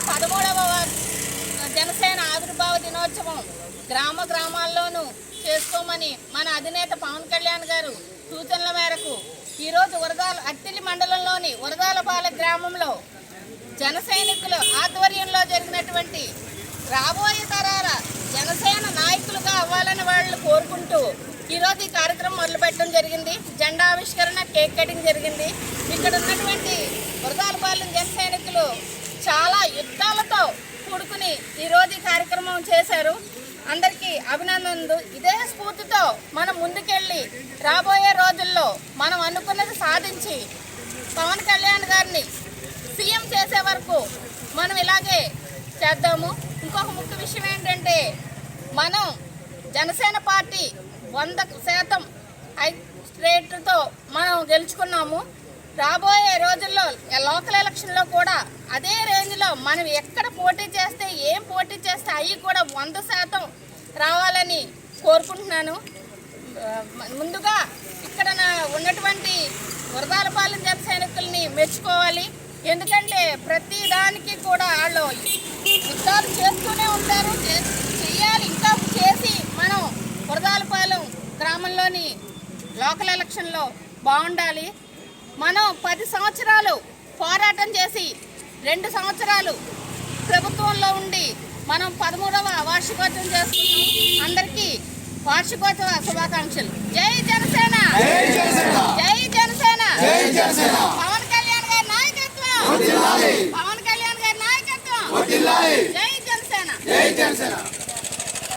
13వ జనసేన ఆవిర్భావ దినోత్సవం గ్రామాల్లోనూ చేసుకోమని మన అధినేత పవన్ కళ్యాణ్ గారు సూచనల మేరకు ఈరోజు అత్తిలి మండలంలోని వరదాలపాలెం గ్రామంలో జన సైనికుల ఆధ్వర్యంలో జరిగినటువంటి రాబోయే తరాల జనసేన నాయకులుగా అవ్వాలని వాళ్ళు కోరుకుంటూ ఈరోజు ఈ కార్యక్రమం మొదలుపెట్టడం జరిగింది. జెండా ఆవిష్కరణ, కేక్ కటింగ్ జరిగింది. ఇక్కడ ఉన్నటువంటి వరదాలపాలెం జన సైనికులు చాలా యుద్ధాలతో కూడుకుని ఈరోజు ఈ కార్యక్రమం చేశారు. అందరికీ అభినందనలు. ఇదే స్ఫూర్తితో మనం ముందుకెళ్ళి రాబోయే రోజుల్లో మనం అనుకున్నది సాధించి పవన్ కళ్యాణ్ గారిని సీఎం చేసే వరకు మనం ఇలాగే చేద్దాము. ఇంకొక ముఖ్య విషయం ఏంటంటే మనం జనసేన పార్టీ 100% రేట్లతో మనం గెలుచుకున్నాము. రాబోయే రోజుల్లో లోకల్ ఎలక్షన్లో కూడా అదే రేంజ్లో మనం ఎక్కడ పోటీ చేస్తే ఏం పోటీ చేస్తే అవి కూడా 100% రావాలని కోరుకుంటున్నాను. ముందుగా ఇక్కడ ఉన్నటువంటి వరదాలపాలెం జన సైనికుల్ని మెచ్చుకోవాలి. ఎందుకంటే ప్రతి దానికి కూడా వాళ్ళు యుద్ధాలు చేస్తూనే ఉంటారు. చేయాలి, ఇంకా చేసి మనం వరదాలపాలెం గ్రామంలోని లోకల్ ఎలక్షన్లో బాగుండాలి. మనం 10 సంవత్సరాలు పోరాటం చేసి 2 సంవత్సరాలు ప్రభుత్వంలో ఉండి మనం 13వ వార్షికోత్సవం చేస్తున్నాం. అందరికీ వార్షికోత్సవ శుభాకాంక్షలు. జై జనసేన, జై జనసేన. పవన్ కళ్యాణ్ గారి నాయకత్వం, పవన్ కళ్యాణ్ గారి నాయకత్వం. జై జనసేన.